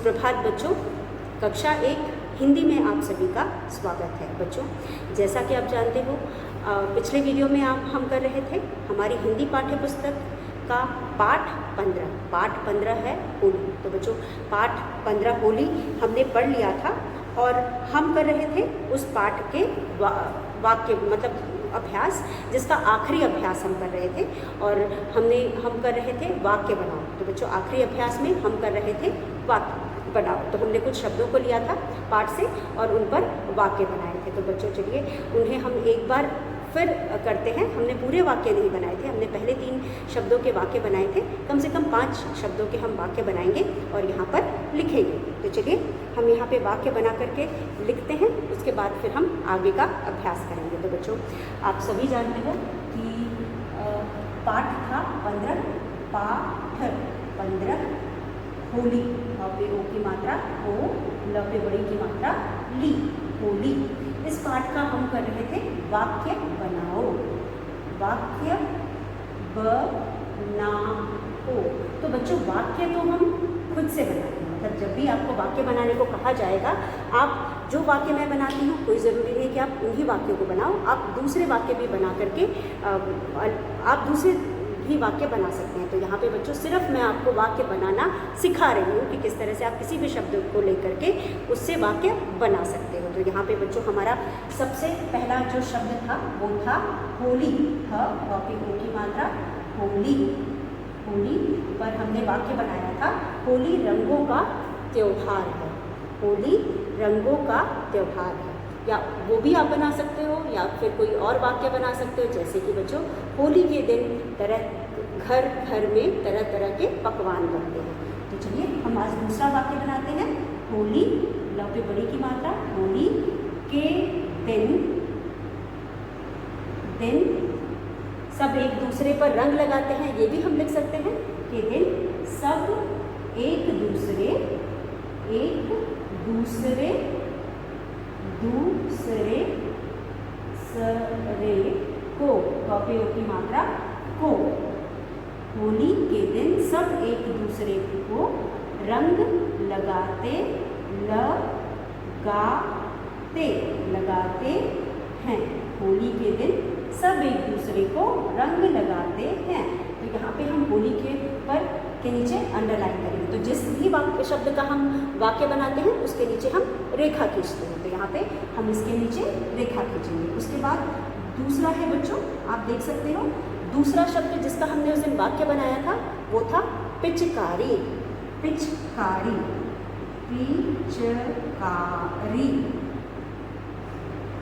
सुप्रभात बच्चों। कक्षा 1 हिंदी में आप सभी का स्वागत है बच्चों। जैसा कि आप जानते हो पिछले वीडियो में हम कर रहे थे हमारी हिंदी पाठ्य पुस्तक का पाठ 15 है होली। तो बच्चों पाठ 15 होली हमने पढ़ लिया था और हम कर रहे थे उस पाठ के वाक्य मतलब अभ्यास, जिसका आखिरी अभ्यास हम कर रहे थे और हम कर रहे थे वाक्य बनाओ। तो बच्चों आखिरी अभ्यास में हम कर रहे थे वाक्य बनाओ। तो हमने कुछ शब्दों को लिया था पाठ से और उन पर वाक्य बनाए थे। तो बच्चों चलिए उन्हें हम एक बार फिर करते हैं। हमने पूरे वाक्य नहीं बनाए थे, हमने पहले 3 शब्दों के वाक्य बनाए थे। कम से कम 5 शब्दों के हम वाक्य बनाएंगे और यहाँ पर लिखेंगे। तो चलिए हम यहाँ पे वाक्य बना करके लिखते हैं, उसके बाद फिर हम आगे का अभ्यास करेंगे। तो बच्चों आप सभी जानते हो कि पाठ था 15, पाठ 15 होली, ओ की मात्रा ओ, ल पे बड़ी की मात्रा ली, होली। इस पाठ का हम कर रहे थे वाक्य बनाओ, वाक्य बनाओ। तो बच्चों वाक्य तो हम खुद से बनाते हैं, मतलब जब भी आपको वाक्य बनाने को कहा जाएगा, आप जो वाक्य मैं बनाती हूँ कोई ज़रूरी नहीं कि आप उन्हीं वाक्यों को बनाओ, आप दूसरे वाक्य भी बना करके आप दूसरे भी वाक्य बना सकते हैं। तो यहाँ पे बच्चों सिर्फ मैं आपको वाक्य बनाना सिखा रही हूँ कि किस तरह से आप किसी भी शब्द को लेकर के उससे वाक्य बना सकते हो। तो यहाँ पे बच्चों हमारा सबसे पहला जो शब्द था वो था होली, ह की मात्रा होली। होली पर हमने वाक्य बनाया था होली रंगों का त्योहार है, होली रंगों का त्योहार है। या वो भी आप बना सकते हो या फिर कोई और वाक्य बना सकते हो, जैसे कि बच्चों होली के दिन घर घर में तरह तरह के पकवान बनते हैं। तो चलिए हम आज दूसरा वाक्य बनाते हैं। होली, ल पे बड़ी की मात्रा, होली के दिन सब एक दूसरे पर रंग लगाते हैं, ये भी हम लिख सकते हैं। के दिन सब एक दूसरे को, कॉपी की मात्रा को, होली के दिन सब एक दूसरे को रंग लगाते हैं। होली के दिन सब एक दूसरे को रंग लगाते हैं। तो यहाँ पे हम होली के नीचे अंडरलाइन करेंगे। तो जिस भी वाक्य शब्द का हम वाक्य बनाते हैं उसके नीचे हम रेखा खींचते हैं। तो यहाँ पे हम इसके नीचे रेखा खींचेंगे। उसके बाद दूसरा है बच्चों, आप देख सकते हो दूसरा शब्द जिसका हमने उस दिन वाक्य बनाया था वो था पिचकारी। पिचकारी,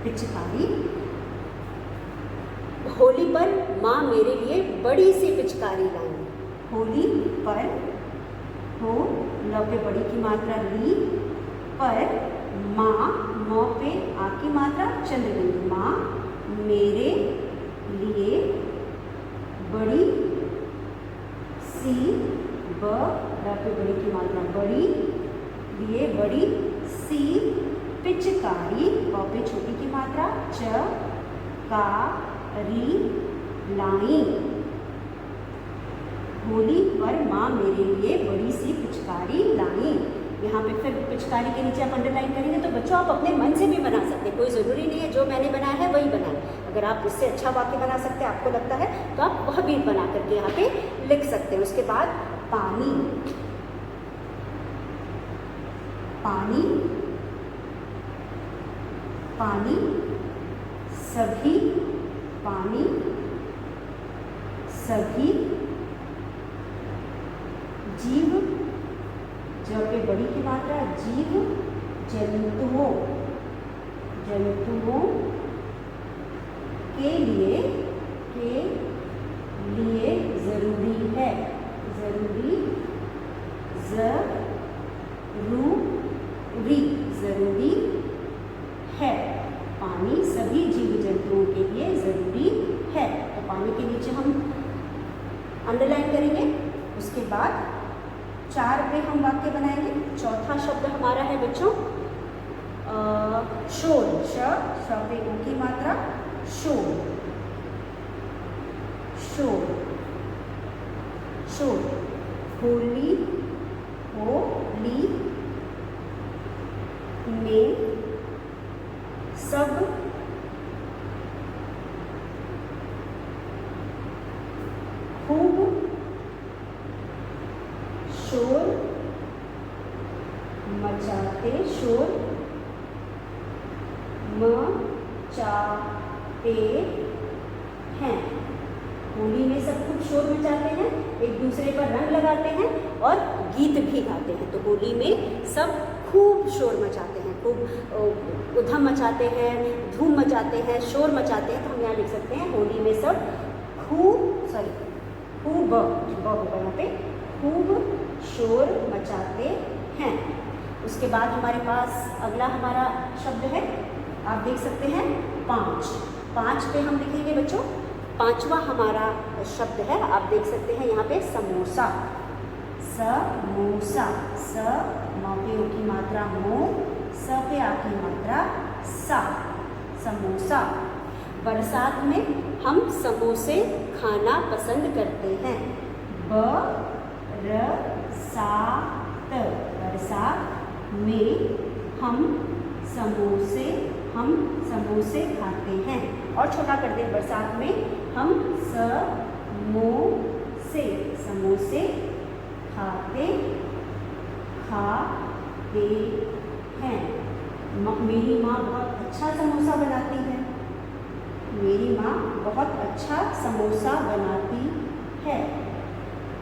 पिचकारी। होली पर माँ मेरे लिए बड़ी सी पिचकारी लाई। होली पर, हो ल पे बड़ी की मात्रा ली, पर माँ, मौ पे आ की मात्रा चंद्रबिंदु, माँ मेरे लिए बड़ी सी, ब र पे बड़ी की मात्रा बड़ी, लिए बड़ी सी पिचकारी, ब पे छोटी की मात्रा च का री लाई। होली पर माँ मेरे लिए बड़ी सी पिचकारी लाई। यहाँ पे फिर पिचकारी के नीचे आप अंडरलाइन करेंगे। तो बच्चों आप अपने मन से भी बना सकते हैं, कोई ज़रूरी नहीं है जो मैंने बनाया है वही बनाएं। अगर आप इससे अच्छा वाक्य बना सकते हैं आपको लगता है तो आप वह भी बना करके यहाँ पे लिख सकते हैं। उसके बाद पानी, पानी, पानी सभी, पानी सभी जीव, ज पे बड़ी की मात्रा जीव जंतुओं के लिए जरूरी है, जरूरी है। पानी सभी जीव जंतुओं के लिए जरूरी है। तो पानी के नीचे हम अंडरलाइन करेंगे। उसके बाद 4 पे हम वाक्य बनाएंगे। चौथा शब्द हमारा है बच्चों शोर, श पे ओ की मात्रा शोर, होली, होली में सब खूब शोर मचाते हैं। होली में सब खूब शोर मचाते हैं, एक दूसरे पर रंग लगाते हैं और गीत भी गाते हैं। तो होली में सब खूब शोर मचाते हैं, खूब उधम मचाते हैं, धूम मचाते हैं, शोर मचाते हैं। तो हम यहाँ लिख सकते हैं होली में सब खूब होगा यहाँ पे, खूब शोर मचाते हैं। उसके बाद हमारे पास अगला हमारा शब्द है, आप देख सकते हैं 5 पे हम लिखेंगे बच्चों। 5वां हमारा शब्द है, आप देख सकते हैं यहाँ पे समोसा। समोसा, स म पे ओ की मात्रा मो, स पे आ की मात्रा सा, समोसा। बरसात में हम समोसे खाना पसंद करते हैं। बरसात में हम समोसे खाते हैं। और छोटा कर दे, बरसात में हम समोसे खाते हैं। मेरी माँ बहुत अच्छा समोसा बनाती है। मेरी माँ बहुत अच्छा समोसा बनाती है।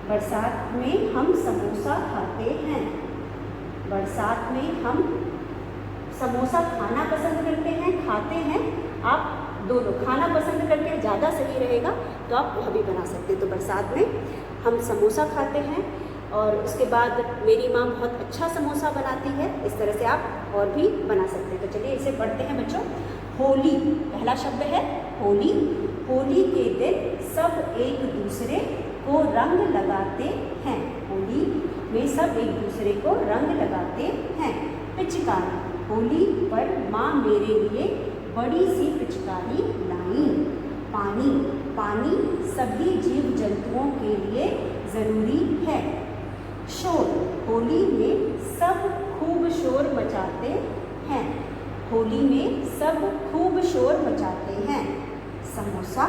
बरसात में हम समोसा खाते हैं। बरसात में हम समोसा खाना पसंद करते हैं, खाते हैं। आप दोनों, खाना पसंद करते हैं ज़्यादा सही रहेगा, तो आप वह भी बना सकते हैं। तो बरसात में हम समोसा खाते हैं और उसके बाद मेरी माँ बहुत अच्छा समोसा बनाती है। इस तरह से आप और भी बना सकते हैं। तो चलिए इसे पढ़ते हैं बच्चों। होली, पहला शब्द है होली। होली के दिन सब एक दूसरे को रंग लगाते हैं। होली में सब एक दूसरे को रंग लगाते हैं। पिचकारी, होली पर माँ मेरे लिए बड़ी सी पिचकारी लाई। पानी सभी जीव जंतुओं के लिए ज़रूरी है। शोर, होली में सब खूब शोर मचाते हैं। होली में सब खूब शोर मचाते हैं। समोसा,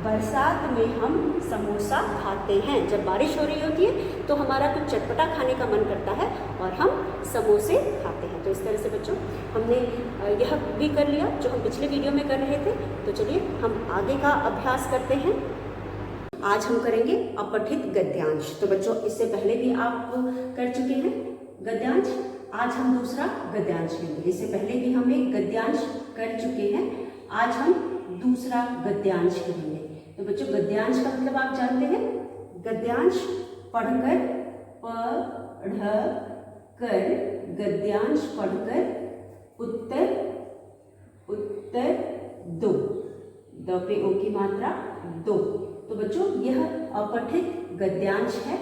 बरसात में हम समोसा खाते हैं। जब बारिश हो रही होती है तो हमारा कुछ चटपटा खाने का मन करता है और हम समोसे खाते हैं। तो इस तरह से बच्चों हमने यह भी कर लिया जो हम पिछले वीडियो में कर रहे थे। तो चलिए हम आगे का अभ्यास करते हैं। आज हम करेंगे अपठित गद्यांश। तो बच्चों इससे पहले भी आप कर चुके हैं गद्यांश, आज हम दूसरा गद्यांश लेंगे। इससे पहले भी हम एक गद्यांश कर चुके हैं, आज हम दूसरा गद्यांश करेंगे। तो बच्चों गद्यांश का मतलब आप जानते हैं, गद्यांश पढ़कर, गद्यांश पढ़कर उत्तर दो, द पे ओ की मात्रा दो। तो बच्चों यह अपठित गद्यांश है।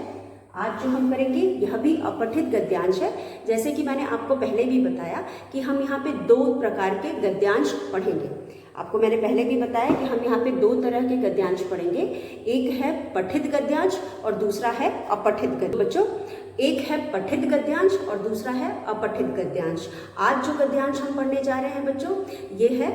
आज जो हम करेंगे यह भी अपठित गद्यांश है। जैसे कि मैंने आपको पहले भी बताया कि हम यहाँ पे 2 प्रकार के गद्यांश पढ़ेंगे। आपको मैंने पहले भी बताया कि हम यहाँ पे 2 तरह के गद्यांश पढ़ेंगे। एक है पठित गद्यांश और दूसरा है अपठित गद्यांश। बच्चों एक है पठित गद्यांश और दूसरा है अपठित गद्यांश। आज जो गद्यांश हम पढ़ने जा रहे हैं बच्चों ये है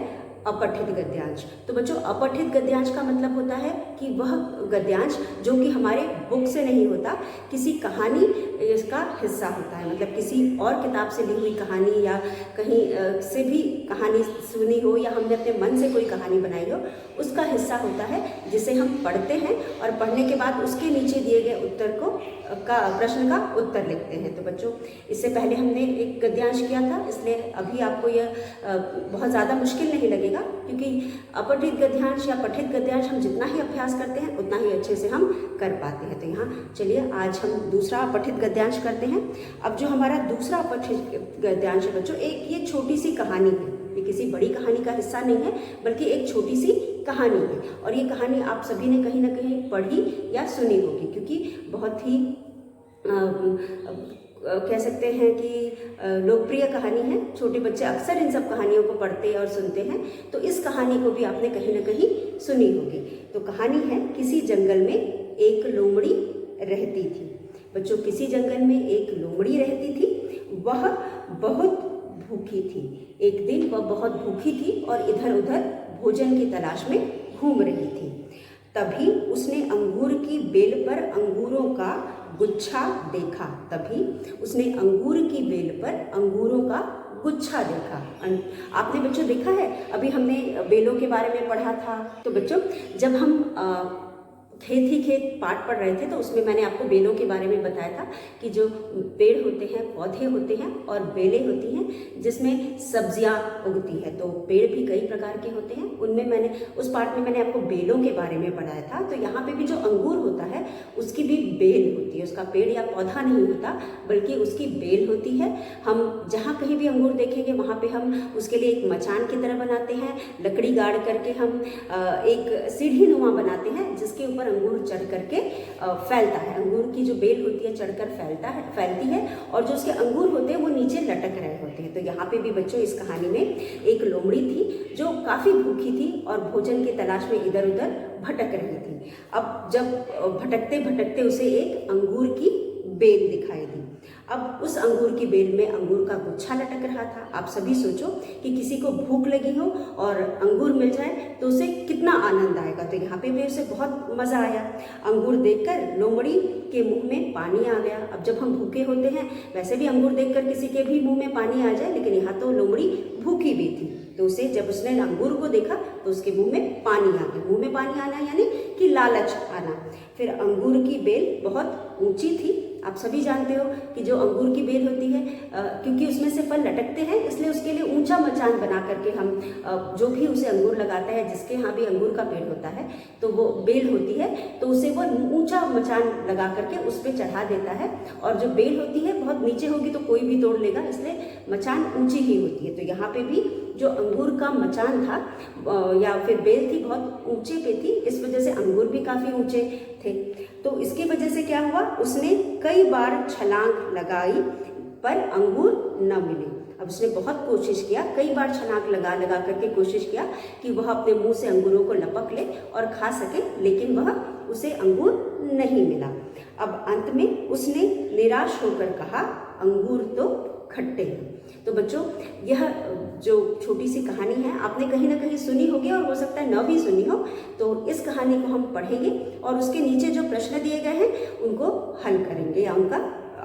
अपठित गद्यांश। तो बच्चों अपठित गद्यांश का मतलब होता है कि वह गद्यांश जो कि हमारे बुक से नहीं होता, किसी कहानी इसका हिस्सा होता है। मतलब किसी और किताब से ली हुई कहानी या कहीं से भी कहानी सुनी हो या हमने अपने मन से कोई कहानी बनाई हो, उसका हिस्सा होता है जिसे हम पढ़ते हैं और पढ़ने के बाद उसके नीचे दिए गए उत्तर को प्रश्न का उत्तर लिखते हैं। तो बच्चों इससे पहले हमने एक गद्यांश किया था, इसलिए अभी आपको यह बहुत ज़्यादा मुश्किल नहीं लगेगा, क्योंकि अपठित गद्यांश या पठित गद्यांश हम जितना ही अभ्यास करते हैं उतना ही अच्छे से हम कर पाते हैं। तो यहाँ चलिए आज हम दूसरा अपठित गद्यांश करते हैं। अब जो हमारा दूसरा अपठित गद्यांश है बच्चों, एक ये छोटी सी कहानी है। ये किसी बड़ी कहानी का हिस्सा नहीं है, बल्कि एक छोटी सी कहानी है। और ये कहानी आप सभी ने कहीं ना कहीं पढ़ी या सुनी होगी, क्योंकि बहुत ही कह सकते हैं कि लोकप्रिय कहानी है। छोटे बच्चे अक्सर इन सब कहानियों को पढ़ते और सुनते हैं। तो इस कहानी को भी आपने कहीं ना कहीं सुनी होगी। तो कहानी है, किसी जंगल में एक लोमड़ी रहती थी। बच्चों किसी जंगल में एक लोमड़ी रहती थी। वह बहुत भूखी थी। एक दिन वह बहुत भूखी थी और इधर उधर भोजन की तलाश में घूम रही थी। तभी उसने अंगूर की बेल पर अंगूरों का गुच्छा देखा। तभी उसने अंगूर की बेल पर अंगूरों का गुच्छा देखा। आपने बच्चों देखा है, अभी हमने बेलों के बारे में पढ़ा था। तो बच्चों जब हम खेत ही खेत पाठ पढ़ रहे थे तो उसमें मैंने आपको बेलों के बारे में बताया था कि जो पेड़ होते हैं, पौधे होते हैं और बेलें होती हैं जिसमें सब्जियां उगती है। तो पेड़ भी कई प्रकार के होते हैं, उनमें मैंने उस पाठ में मैंने आपको बेलों के बारे में पढ़ाया था। तो यहाँ पे भी जो अंगूर होता है उसकी भी बेल होती है, उसका पेड़ या पौधा नहीं होता बल्कि उसकी बेल होती है। हम जहाँ कहीं भी अंगूर देखेंगे वहाँ पे हम उसके लिए एक मचान की तरह बनाते हैं, लकड़ी गाड़ करके हम एक सीढ़ी नुमा बनाते हैं जिसके ऊपर अंगूर चढ़ करके फैलता है। अंगूर की जो बेल होती है चढ़कर फैलती है और जो उसके अंगूर होते हैं वो नीचे लटक रहे होते हैं। तो यहाँ पे भी बच्चों इस कहानी में एक लोमड़ी थी जो काफ़ी भूखी थी और भोजन की तलाश में इधर उधर भटक रही थी। अब जब भटकते भटकते उसे एक अंगूर की बेल दिखाई दी। अब उस अंगूर की बेल में अंगूर का गुच्छा लटक रहा था। आप सभी सोचो कि किसी को भूख लगी हो और अंगूर मिल जाए तो उसे कितना आनंद आएगा। तो यहाँ पे भी उसे बहुत मज़ा आया। अंगूर देखकर लोमड़ी के मुंह में पानी आ गया। अब जब हम भूखे होते हैं, वैसे भी अंगूर देखकर किसी के भी मुंह में पानी आ जाए, लेकिन यहाँ तो लोमड़ी भूखी भी थी। तो उसे जब उसने अंगूर को देखा तो उसके मुंह में पानी आ गया। मुंह में पानी आना यानी कि लालच आना। फिर अंगूर की बेल बहुत ऊंची थी। आप सभी जानते हो कि जो अंगूर की बेल होती है क्योंकि उसमें से फल लटकते हैं इसलिए उसके लिए ऊंचा मचान बना करके हम जो भी उसे अंगूर लगाता है, जिसके यहाँ भी अंगूर का पेड़ होता है तो वो बेल होती है, तो उसे वो ऊंचा मचान लगा करके उस पर चढ़ा देता है। और जो बेल होती है बहुत नीचे होगी तो कोई भी तोड़ लेगा, इसलिए मचान ऊंची ही होती है। तो यहाँ पे भी जो अंगूर का मचान था या फिर बेल थी बहुत ऊंचे पे थी, इस वजह से अंगूर भी काफ़ी ऊंचे थे। तो इसकी वजह से क्या हुआ, उसने कई बार छलांग लगाई पर अंगूर न मिले। अब उसने बहुत कोशिश किया, कई बार छलांग लगा करके कोशिश किया कि वह अपने मुंह से अंगूरों को लपक ले और खा सके, लेकिन वह उसे अंगूर नहीं मिला। अब अंत में उसने निराश होकर कहा, अंगूर तो खट्टे हैं। तो बच्चों यह जो छोटी सी कहानी है आपने कहीं ना कहीं सुनी होगी और हो सकता है न भी सुनी हो। तो इस कहानी को हम पढ़ेंगे और उसके नीचे जो प्रश्न दिए गए हैं उनको हल करेंगे या उनका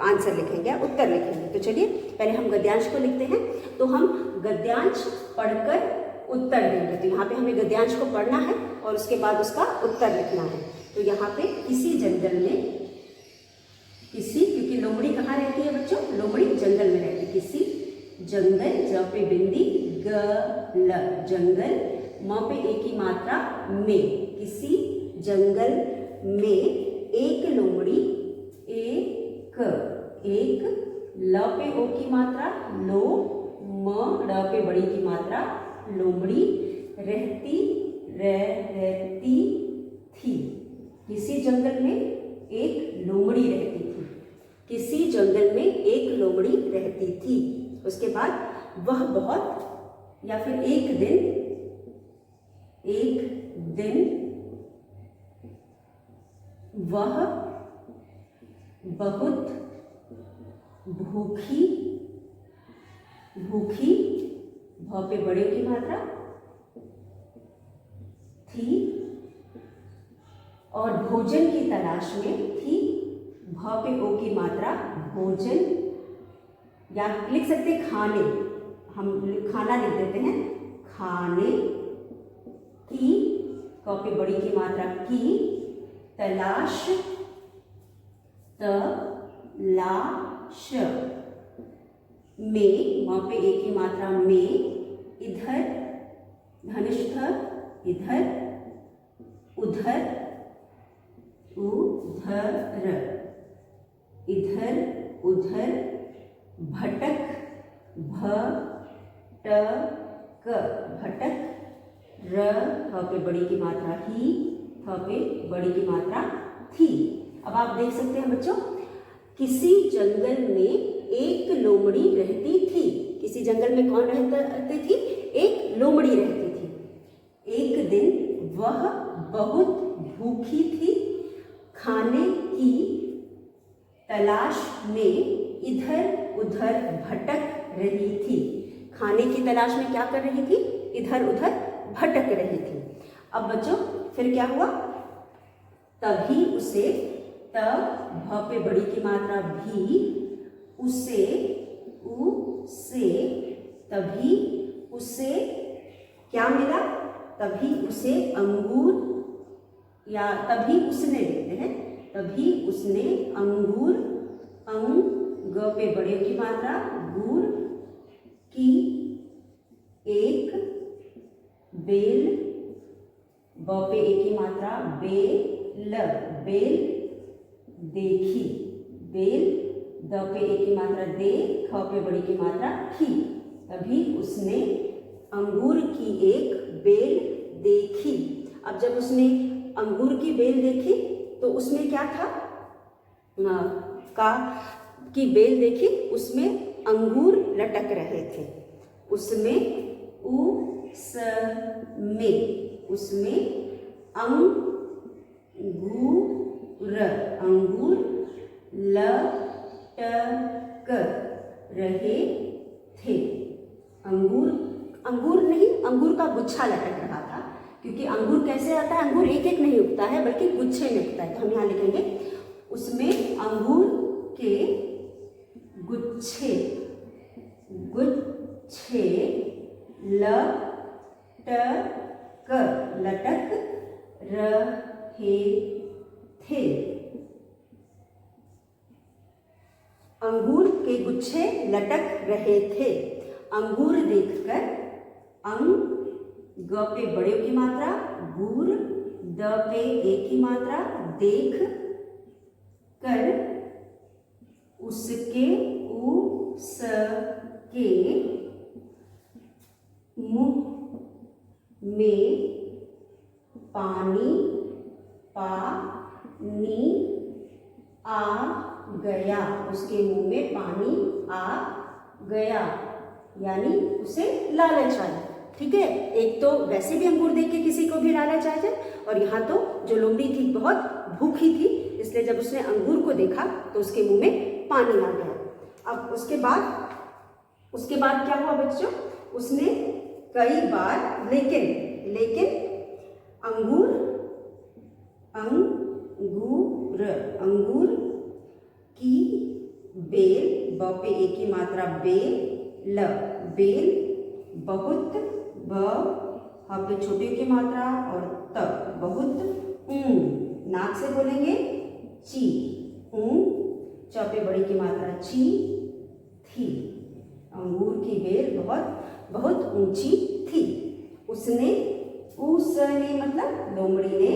आंसर लिखेंगे या उत्तर लिखेंगे। तो चलिए पहले हम गद्यांश को लिखते हैं। तो हम गद्यांश पढ़कर उत्तर देंगे। तो यहाँ पे हमें गद्यांश को पढ़ना है और उसके बाद उसका उत्तर लिखना है। तो यहाँ पे किसी जंगल में, किसी, क्योंकि लोमड़ी कहाँ रहती है बच्चों, लोमड़ी जंगल में रहती है। किसी जंगल, ज पे बिंदी, ग ल, जंगल, म पे एक की मात्रा में, किसी जंगल में एक लोमड़ी, एक, ल पे ओ की मात्रा लो, म ड पे बड़ी की मात्रा लोमड़ी, रहती थी। किसी जंगल में एक लोमड़ी रहती थी। किसी जंगल में एक लोमड़ी रहती थी। उसके बाद वह बहुत या फिर एक दिन वह बहुत भूखी, भ पे बड़े की मात्रा थी और भोजन की तलाश में थी। भ पे ओ की मात्रा भोजन, या लिख सकते हैं खाने, हम खाना लिख देते हैं, खाने की, क पे बड़ी की मात्रा की, तलाश, तलाश में, वहाँ पे एक ही मात्रा में, इधर धनिष्ठ, इधर उधर, इधर उधर, भटक, भटक, ह पे बड़ी की मात्रा ही, थ पे बड़ी की मात्रा थी। अब आप देख सकते हैं बच्चों, किसी जंगल में एक लोमड़ी रहती थी। किसी जंगल में कौन रहती थी, एक लोमड़ी रहती थी। एक दिन वह बहुत भूखी थी, खाने की तलाश में इधर उधर भटक रही थी। खाने की तलाश में क्या कर रही थी, इधर उधर भटक रही थी। अब बच्चों फिर क्या हुआ, तभी उसे, त भ पे बड़ी की मात्रा भी, उसे, तभी उसे क्या मिला, तभी उसे अंगूर, या तभी उसने लिखते हैं, तभी उसने अंगूर, ग पे बड़े की मात्रा, गुर की एक बेल, ब पे एक की मात्रा, बेल, बेल देखी, बेल, द पे एक की मात्रा दे, ख पे बड़ी की मात्रा खी, तभी उसने अंगूर की एक बेल देखी। अब जब उसने अंगूर की बेल देखी तो उसमें क्या था, का की बेल देखी, उसमें अंगूर लटक रहे थे, उसमें उसमें अंगूर लटक रहे थे। अंगूर नहीं, अंगूर का गुच्छा लटक रहा था, क्योंकि अंगूर कैसे आता है, अंगूर एक एक नहीं उगता है बल्कि गुच्छे में उगता है। तो हम यहाँ लिखेंगे उसमें अंगूर के गुच्छे लटक रहे थे। अंगूर के गुच्छे लटक रहे थे। अंगूर देखकर, ग पे बड़े की मात्रा, गूर, द पे एक की मात्रा, देख कर, उसके मुंह में पानी आ गया, उसके मुंह में पानी आ गया, यानी उसे लालच आई। ठीक है, एक तो वैसे भी अंगूर देख के किसी को भी लालच आ जाए, और यहाँ तो जो लोमड़ी थी बहुत भूखी थी, इसलिए जब उसने अंगूर को देखा तो उसके मुंह में पानी आ गया। अब उसके बाद क्या हुआ बच्चों, उसने कई बार लेकिन अंगूर की बेल, ब पे एक की मात्रा, बेल बहुत, ब ह पे छोटे की मात्रा और त बहुत, नाक से बोलेंगे ची, च पे बड़ी की मात्रा ची, थी। अंगूर की बेल बहुत ऊंची थी। उसने मतलब लोमड़ी ने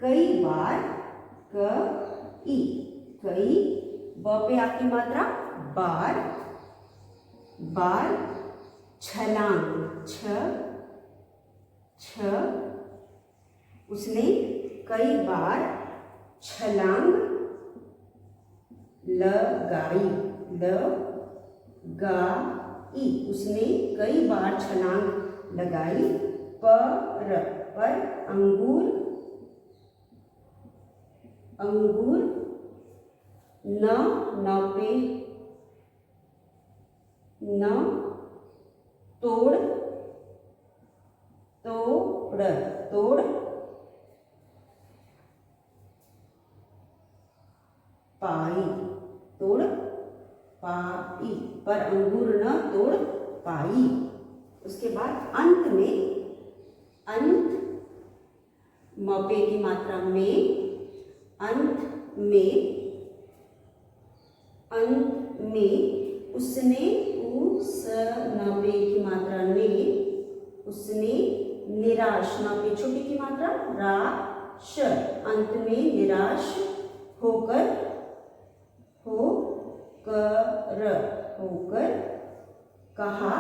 कई बार, कई, ब पे आ की मात्रा, बार छलांग, उसने कई बार छलांग लगाई, उसने कई बार छलांग लगाई, पर अंगूर न तोड़ पाई, पर अंगूर न तोड़ पाई। उसके बाद अंत म पे की मात्रा में, अंत में उसने, न पे की मात्रा ने, उसने निराश, न पे छोटी की मात्रा, राश, अंत में निराश होकर कहा,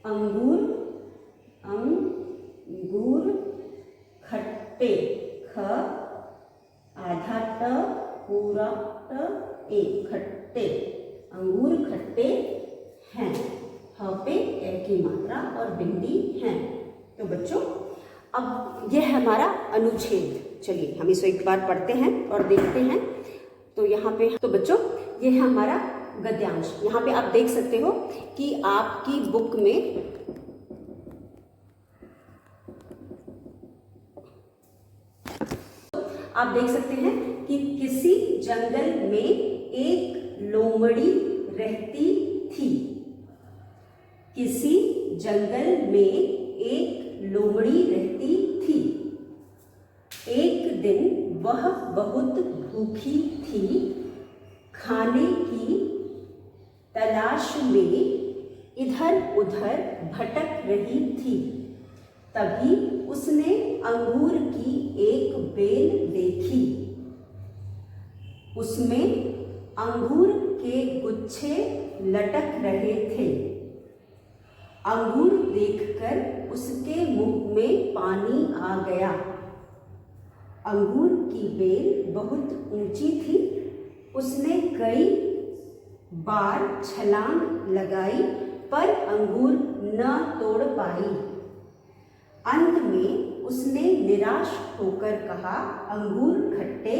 अंगूर खट्टे, आधा ट पूरा ट, खट्टे, अंगूर खट्टे हैं, ह पे ए की मात्रा और बिंदी हैं। तो बच्चों अब यह हमारा अनुच्छेद, चलिए हम इसको एक बार पढ़ते हैं और देखते हैं। तो यहाँ पे, तो बच्चों ये है हमारा गद्यांश। यहाँ पे आप देख सकते हो कि आपकी बुक में आप देख सकते हैं कि किसी जंगल में एक लोमड़ी रहती थी। किसी जंगल में एक लोमड़ी रहती थी। एक दिन वह बहुत भूखी थी। खाने की तलाश में इधर उधर भटक रही थी। तभी उसने अंगूर की एक बेल देखी। उसमें अंगूर के गुच्छे लटक रहे थे। अंगूर देखकर उसके मुंह में पानी आ गया। अंगूर की बेल बहुत ऊंची थी। उसने कई बार छलांग लगाई पर अंगूर न तोड़ पाई। अंत में उसने निराश होकर कहा, अंगूर खट्टे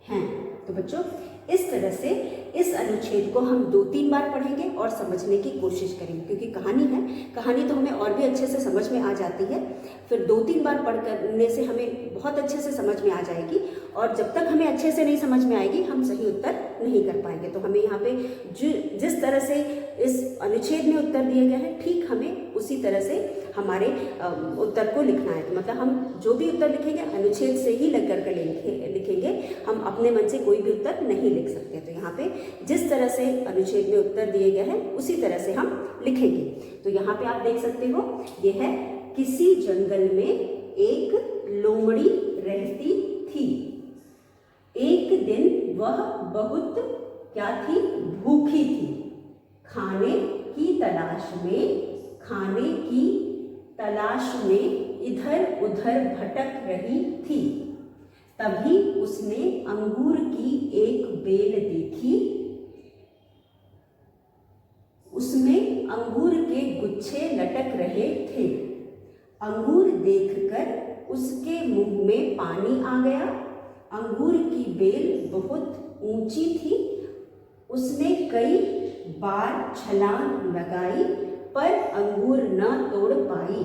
हैं। तो बच्चों, इस तरह से इस अनुच्छेद को हम 2-3 बार पढ़ेंगे और समझने की कोशिश करेंगे, क्योंकि कहानी है, कहानी तो हमें और भी अच्छे से समझ में आ जाती है। फिर 2-3 बार पढ़ करने से हमें बहुत अच्छे से समझ में आ जाएगी, और जब तक हमें अच्छे से नहीं समझ में आएगी हम सही उत्तर नहीं कर पाएंगे। तो हमें यहाँ पे जिस तरह से इस अनुच्छेद में उत्तर दिए गए हैं, ठीक हमें उसी तरह से हमारे उत्तर को लिखना है। तो मतलब हम जो भी उत्तर लिखेंगे अनुच्छेद से ही लग कर लिखेंगे, हम अपने मन से कोई भी उत्तर नहीं लिख सकते। तो यहाँ पे जिस तरह से अनुच्छेद में उत्तर दिए गए हैं उसी तरह से हम लिखेंगे। तो यहाँ पे आप देख सकते हो, ये है किसी जंगल में एक लोमड़ी रहती थी। एक दिन वह बहुत क्या थी, भूखी थी। खाने की तलाश में इधर उधर भटक रही थी। तभी उसने अंगूर की एक बेल देखी। उसमें अंगूर के गुच्छे लटक रहे थे। अंगूर देखकर उसके मुंह में पानी आ गया। अंगूर की बेल बहुत ऊंची थी। उसने कई बार छलांग लगाई पर अंगूर न तोड़ पाई।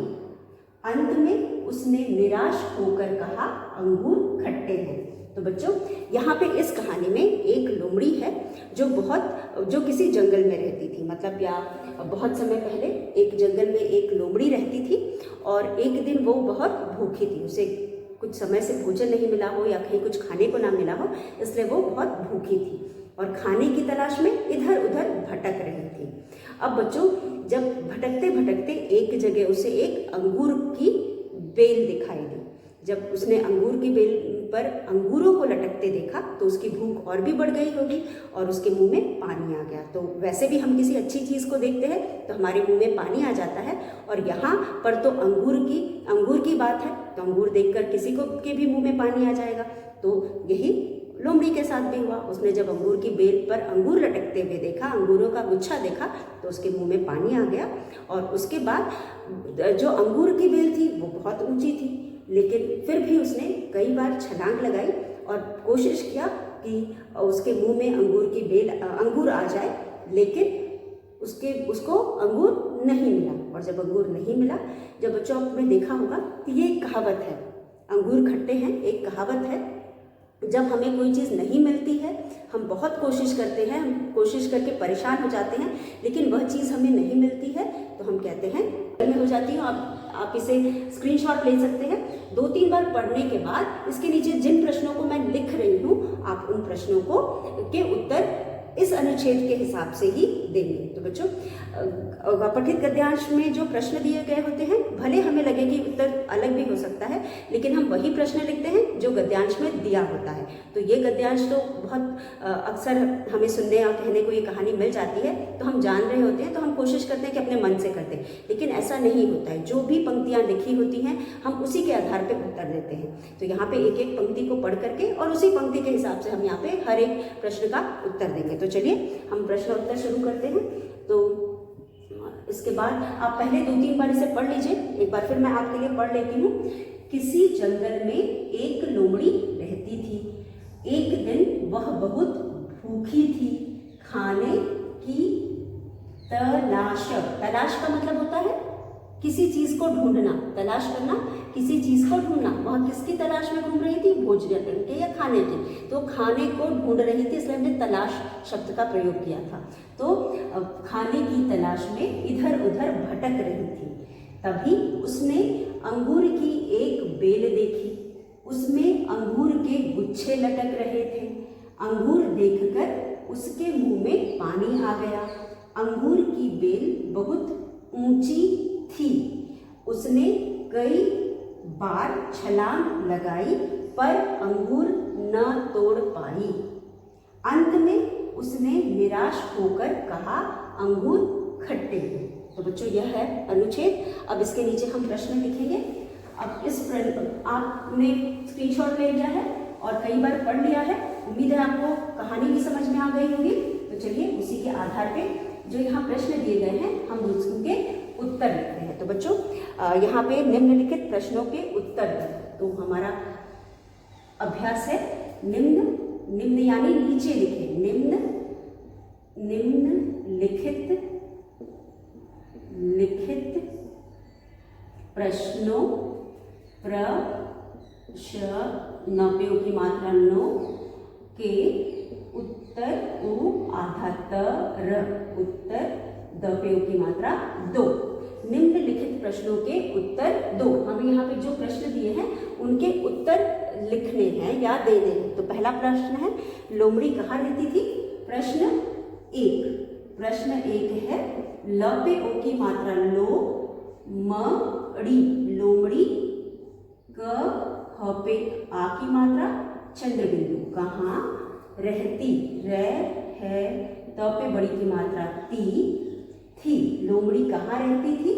अंत में उसने निराश होकर कहा, अंगूर खट्टे हैं। तो बच्चों, यहाँ पे इस कहानी में एक लोमड़ी है जो किसी जंगल में रहती थी। मतलब या बहुत समय पहले एक जंगल में एक लोमड़ी रहती थी, और एक दिन वो बहुत भूखी थी। उसे कुछ समय से भोजन नहीं मिला हो या कहीं कुछ खाने को ना मिला हो, इसलिए वो बहुत भूखी थी और खाने की तलाश में इधर उधर भटक रही थी। अब बच्चों, जब भटकते भटकते एक जगह उसे एक अंगूर की बेल दिखाई दी। जब उसने अंगूर की बेल पर अंगूरों को लटकते देखा तो उसकी भूख और भी बढ़ गई होगी और उसके मुंह में पानी आ गया। तो वैसे भी हम किसी अच्छी चीज़ को देखते हैं तो हमारे मुंह में पानी आ जाता है, और यहाँ पर तो अंगूर की बात है, तो अंगूर देखकर किसी को के भी मुंह में पानी आ जाएगा। तो यही लोमड़ी के साथ भी हुआ। उसने जब अंगूर की बेल पर अंगूर लटकते हुए देखा, अंगूरों का गुच्छा देखा, तो उसके मुंह में पानी आ गया। और उसके बाद जो अंगूर की बेल थी वो बहुत ऊंची थी, लेकिन फिर भी उसने कई बार छलांग लगाई और कोशिश किया कि उसके मुंह में अंगूर आ जाए, लेकिन उसको अंगूर नहीं मिला। और जब अंगूर नहीं मिला, जब बच्चों आपने देखा होगा कि ये एक कहावत है, अंगूर खट्टे हैं, एक कहावत है। जब हमें कोई चीज़ नहीं मिलती है, हम बहुत कोशिश करते हैं, हम कोशिश करके परेशान हो जाते हैं, लेकिन वह चीज़ हमें नहीं मिलती है, तो हम कहते हैं में हो जाती हूँ। आप इसे स्क्रीनशॉट ले सकते हैं। 2-3 बार पढ़ने के बाद इसके नीचे जिन प्रश्नों को मैं लिख रही हूँ, आप उन प्रश्नों के उत्तर इस अनुच्छेद के हिसाब से ही देंगे। तो बच्चों, पठित गद्यांश में जो प्रश्न दिए गए होते हैं, भले हमें लगे कि उत्तर अलग भी हो सकता है, लेकिन हम वही प्रश्न लिखते हैं जो गद्यांश में दिया होता है। तो ये गद्यांश तो बहुत अक्सर हमें सुनने और कहने को ये कहानी मिल जाती है, तो हम जान रहे होते हैं, तो हम कोशिश करते हैं कि अपने मन से करते हैं, लेकिन ऐसा नहीं होता है। जो भी पंक्तियाँ लिखी होती हैं, हम उसी के आधार पर उत्तर देते हैं। तो यहाँ पे एक एक पंक्ति को पढ़ करके और उसी पंक्ति के हिसाब से हम यहाँ पे हर एक प्रश्न का उत्तर देंगे। तो चलिए हम प्रश्न उत्तर शुरू करते हैं। तो इसके बाद आप पहले 2-3 बार इसे पढ़ लीजिए। एक बार फिर मैं आपके लिए पढ़ लेती हूँ। किसी जंगल में एक लोमड़ी रहती थी। एक दिन वह बहुत भूखी थी। खाने तलाश, तलाश का मतलब होता है किसी चीज को ढूंढना, तलाश करना, किसी चीज को ढूंढना। वह किसकी तलाश में घूम रही थी? भोजन के या खाने की। तो खाने को ढूंढ रही थी, इसलिए हमने तलाश शब्द का प्रयोग किया था। तो खाने की तलाश में इधर उधर भटक रही थी। तभी उसने अंगूर की एक बेल देखी, उसमें अंगूर के गुच्छे लटक रहे थे। अंगूर देखकर उसके मुंह में पानी आ गया। अंगूर की बेल बहुत ऊंची थी। उसने कई बार छलांग लगाई पर अंगूर न तोड़ पाई। अंत में उसने निराश होकर कहा, अंगूर खट्टे हैं। तो बच्चों यह है अनुच्छेद। अब इसके नीचे हम प्रश्न लिखेंगे। अब इस आपने स्क्रीनशॉट ले लिया है और कई बार पढ़ लिया है। उम्मीद है आपको कहानी भी समझ में आ गई होगी। तो चलिए उसी के आधार पे जो यहाँ प्रश्न दिए गए हैं हम उनके उत्तर लिखते हैं। तो बच्चों यहाँ पे निम्नलिखित प्रश्नों के उत्तर। तो हमारा अभ्यास है निम्न, निम्न यानी नीचे लिखे, निम्नलिखित प्रश्नों न पे की मात्रा नो के उत्तर उ आधा तर उत्तर द पे की मात्रा दो। निम्नलिखित प्रश्नों के उत्तर दो। हमें यहाँ पे जो प्रश्न दिए हैं उनके उत्तर लिखने हैं या देने हैं। तो पहला प्रश्न है लोमड़ी कहाँ रहती थी? प्रश्न एक है ल पे ओ की मात्रा लो म ड़ी, लोमड़ी। क ह पे आ की मात्रा चंद्र बिंदु, कहाँ रहती? रह है, त पे बड़ी की मात्रा ती, थी। लोमड़ी कहाँ रहती थी?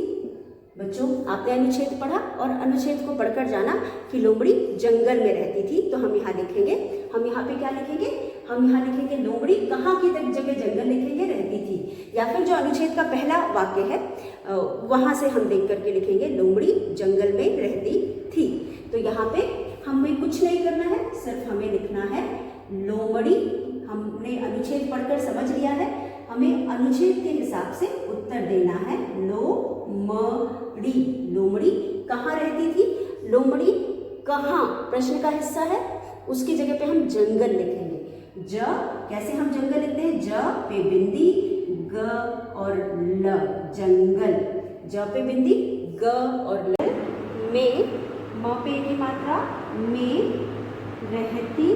बच्चों आपने अनुच्छेद पढ़ा और अनुच्छेद को पढ़कर जाना कि लोमड़ी जंगल में रहती थी। तो हम यहाँ लिखेंगे, हम यहाँ पे क्या लिखेंगे? हम यहाँ लिखेंगे लोमड़ी कहाँ की जगह जंगल लिखेंगे रहती थी। या फिर जो अनुच्छेद का पहला वाक्य है वहाँ से हम देख करके लिखेंगे लोमड़ी जंगल में रहती थी। तो यहाँ पे हमें कुछ नहीं करना है, सिर्फ हमें लिखना है लोमड़ी। हमने अनुच्छेद पढ़कर समझ लिया है, हमें अनुच्छेद के हिसाब से उत्तर देना है। लोमड़ी, लोमड़ी कहाँ रहती थी? लोमड़ी कहाँ प्रश्न का हिस्सा है, उसकी जगह पे हम जंगल लिखेंगे। ज कैसे हम जंगल लिखते हैं? ज पे बिंदी, ग और ल, जंगल। ज पे बिंदी, ग और ल। में म पे की मात्रा में, रहती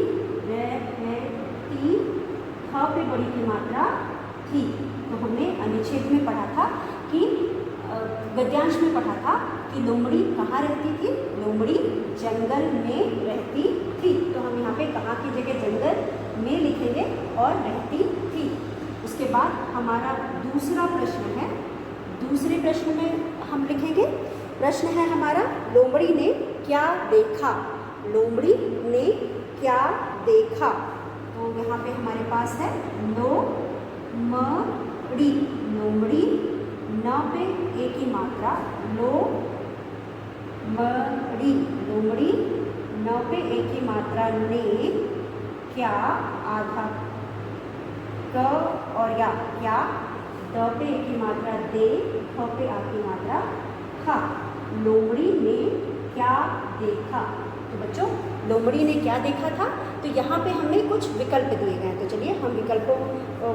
रहती। थ पे बड़ी की मात्रा थी। तो हमने अनुच्छेद में पढ़ा था कि गद्यांश में पढ़ा था कि लोमड़ी कहाँ रहती थी? लोमड़ी जंगल में रहती थी। तो हम यहाँ पे कहाँ की जगह जंगल में लिखेंगे और रहती थी। उसके बाद हमारा दूसरा प्रश्न है। दूसरे प्रश्न में हम लिखेंगे, प्रश्न है हमारा लोमड़ी ने क्या देखा? लोमड़ी ने क्या देखा? तो यहाँ पे हमारे पास है लोमड़ी, लोमड़ी। न पे ए की मात्रा लो मड़ी, लोमड़ी। न पे ए की मात्रा ने, क्या आधा क और या, क्या। द पे ए की मात्रा दे, ख पे आ की मात्रा खा। लोमड़ी ने क्या देखा? तो बच्चों लोमड़ी ने क्या देखा था? तो यहाँ पे हमें कुछ विकल्प दिए गए हैं। तो चलिए हम विकल्पों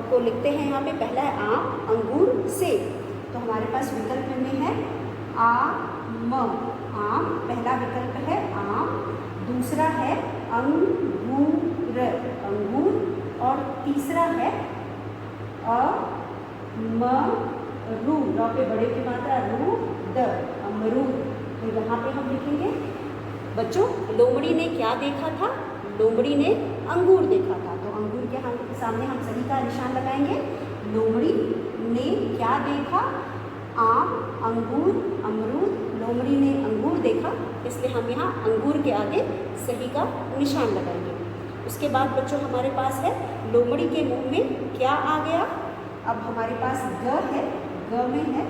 को लिखते हैं। यहाँ पे पहला है आम, अंगूर, सेब। तो हमारे पास विकल्प में है आम, आम पहला विकल्प है आम। दूसरा है अंगूर, अंगूर। और तीसरा है अमरूद, र पे बड़े की मात्रा रू, द, अमरूद। तो यहाँ पे हम लिखेंगे बच्चों लोमड़ी ने क्या देखा था? लोमड़ी ने अंगूर देखा था। तो अंगूर के सामने हम सही का निशान लगाएंगे। लोमड़ी ने क्या देखा? आम, अंगूर, अमरूद। लोमड़ी ने अंगूर देखा, इसलिए हम यहाँ अंगूर के आगे सही का निशान लगाएंगे। उसके बाद बच्चों हमारे पास है लोमड़ी के मुंह में क्या आ गया? अब हमारे पास ग है, ग में है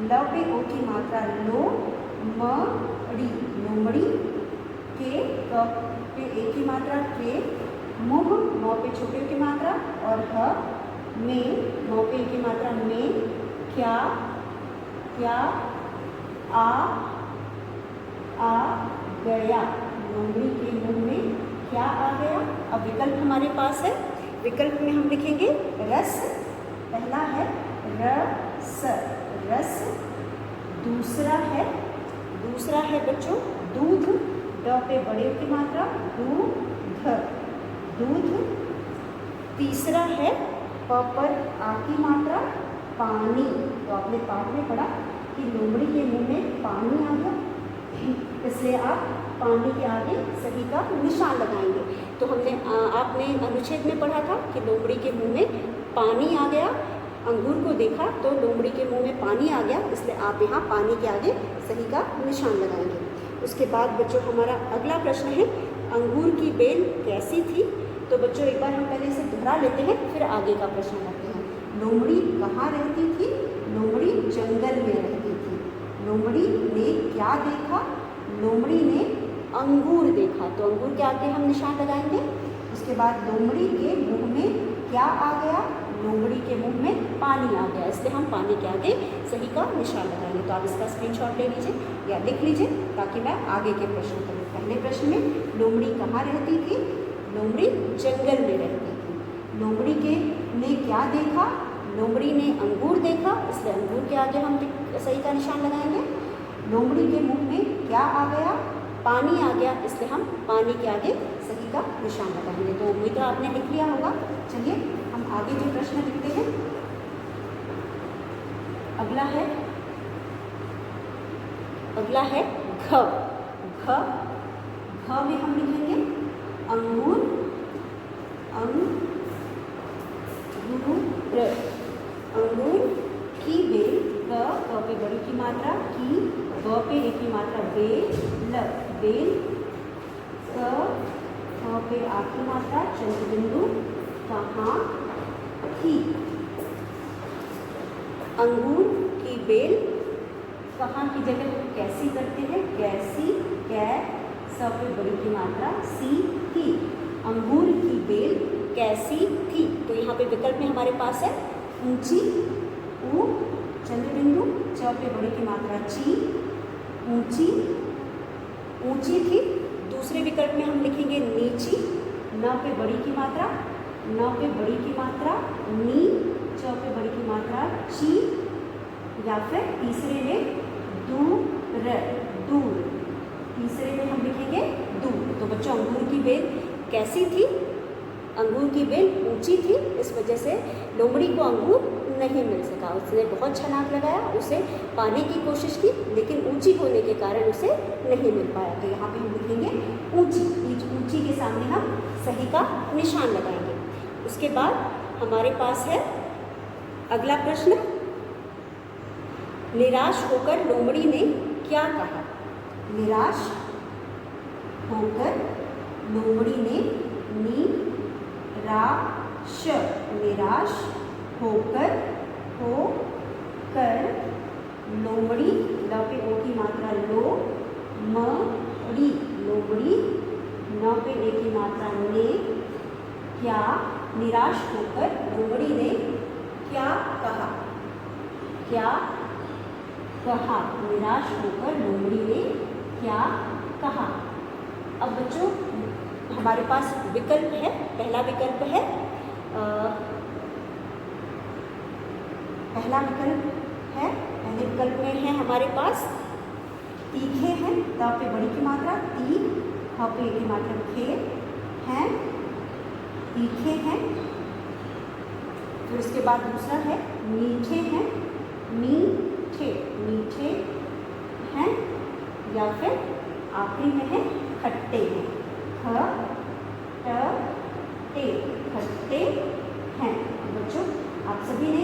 ल पे ओ की मात्रा लो मड़ी, लोमड़ी। के क पे ए की मात्रा के, मुँह म पे छोटे की मात्रा और ह में म पे ए की मात्रा में, क्या, क्या आ गया, लोमड़ी के मुंह में क्या आ गया। अब विकल्प हमारे पास है, विकल्प में हम लिखेंगे रस, पहला है रस, रस, दूसरा है बच्चों दूध, ड पे बड़े की मात्रा दूध, दूध, तीसरा है प पर आ की मात्रा पानी। तो आपने पाठ में पढ़ा कि लोमड़ी के मुंह में पानी आ गया, इसलिए आप पानी के आगे सही का निशान लगाएंगे। तो हमने आपने अनुच्छेद में पढ़ा था कि लोमड़ी के मुंह में पानी आ गया, अंगूर को देखा तो लोमड़ी के मुंह में पानी आ गया, इसलिए आप यहाँ पानी के आगे सही का निशान लगाएंगे। उसके बाद बच्चों हमारा अगला प्रश्न है अंगूर की बेल कैसी थी। तो बच्चों एक बार हम पहले इसे दोहरा लेते हैं, फिर आगे का प्रश्न करते हैं। लोमड़ी कहाँ रहती थी? लोमड़ी जंगल में रहती थी। लोमड़ी ने क्या देखा? लोमड़ी ने अंगूर देखा, तो अंगूर के आगे हम निशान लगाएंगे। उसके बाद लोमड़ी के मुंह में क्या आ गया? लोमड़ी के मुंह में पानी आ गया, इसलिए हम पानी के आगे सही का निशान लगाएंगे। तो आप इसका स्क्रीनशॉट ले लीजिए या लिख लीजिए ताकि मैं आगे के प्रश्न करूँ। पहले प्रश्न में लोमड़ी कहाँ रहती थी? लोमड़ी जंगल में रहती थी। लोमड़ी के ने क्या देखा? लोमड़ी ने अंगूर देखा, इसलिए अंगूर के आगे हम सही का निशान लगाएंगे। लोमड़ी के मुंह में क्या आ गया? पानी आ गया, इसलिए हम पानी के आगे सही का निशान लगाएंगे। तो उम्मीद है आपने लिख लिया होगा। चलिए हम आगे जो प्रश्न लिखते हैं, अगला है घ। घ में हम लिखेंगे अंगूर, अंगूर की बेल, क पे बड़ी की मात्रा की, ब पे एक की मात्रा बेल, बेल, क पे आ की मात्रा चंद्र बिंदु कहाँ थी? अंगूर की बेल कहाँ की जगह कैसी करते हैं? कैसी, कै, स पे बड़ी की मात्रा सी थी। अंगूर की बेल कैसी थी? तो यहाँ पे विकल्प में हमारे पास है ऊंची, ऊ चंद्र बिंदु, च पे बड़ी की मात्रा ची, ऊंची, ऊंची थी। दूसरे विकल्प में हम लिखेंगे नीची, न पे बड़ी की मात्रा, न पे बड़ी की मात्रा नी, च पे बड़ी की मात्रा ची, या फिर तीसरे में दूर, दूर, तीसरे में हम लिखेंगे दूर। तो बच्चों अंगूर की बेल कैसी थी? अंगूर की बेल ऊंची थी, इस वजह से लोमड़ी को अंगूर नहीं मिल सका। उसने बहुत छलांग लगाया, उसे पाने की कोशिश की, लेकिन ऊंची होने के कारण उसे नहीं मिल पाया। तो यहाँ पे हम लिखेंगे ऊंची, ऊंची के सामने हम सही का निशान लगाएंगे। उसके बाद हमारे पास है अगला प्रश्न, निराश होकर लोमड़ी ने क्या कहा? निराश होकर लोमड़ी ने निराश होकर लोमड़ी, ल पे ओ की मात्रा लो, मड़ी, लोमड़ी, न पे ए की मात्रा ने, क्या, निराश होकर लोमड़ी ने क्या कहा? क्या कहा? निराश होकर लोमड़ी ने क्या कहा? अब बच्चों हमारे पास विकल्प है, पहला विकल्प है पहले विकल्प में है हमारे पास तीखे हैं, त पे बड़ी की मात्रा ती, ह पे की मात्रा खे हैं, तीखे हैं। फिर उसके बाद दूसरा है मीठे हैं, मीठे हैं, या फिर आखिरी में है खट्टे हैं, खट्टे हैं। बच्चों आप सभी ने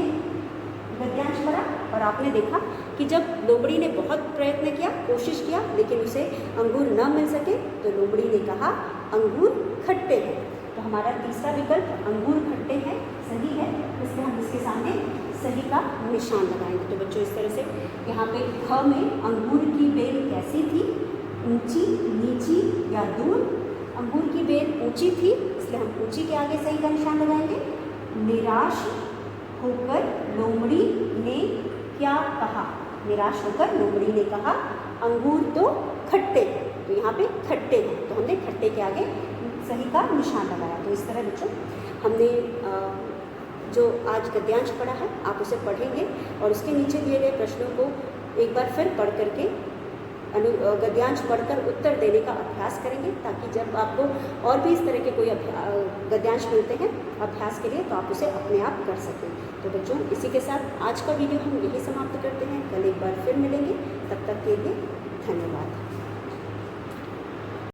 गद्यांश पढ़ा और आपने देखा कि जब लोमड़ी ने बहुत प्रयत्न किया, कोशिश किया, लेकिन उसे अंगूर न मिल सके, तो लोमड़ी ने कहा अंगूर खट्टे हैं। तो हमारा तीसरा विकल्प अंगूर खट्टे हैं सही है, इसलिए हम इसके सामने सही का निशान लगाएंगे। तो बच्चों इस तरह से यहाँ पे ख में अंगूर की बेल कैसी थी? ऊंची, नीची या दूर? अंगूर की बेल ऊंची थी, इसलिए हम ऊंची के आगे सही का निशान लगाएंगे। निराश होकर लोमड़ी ने क्या कहा? निराश होकर लोमड़ी ने कहा, अंगूर तो खट्टे। तो यहाँ पे खट्टे हैं, तो हमने खट्टे के आगे सही का निशान लगाया। तो इस तरह बच्चों हमने जो आज गद्यांश पढ़ा है आप उसे पढ़ेंगे और उसके नीचे दिए गए प्रश्नों को एक बार फिर पढ़ करके गद्यांश पढ़कर उत्तर देने का अभ्यास करेंगे, ताकि जब आपको और भी इस तरह के कोई गद्यांश मिलते हैं अभ्यास के लिए तो आप उसे अपने आप कर सकें। तो बच्चों इसी के साथ आज का वीडियो हम यही समाप्त करते हैं। कल एक बार फिर मिलेंगे, तब तक के लिए धन्यवाद।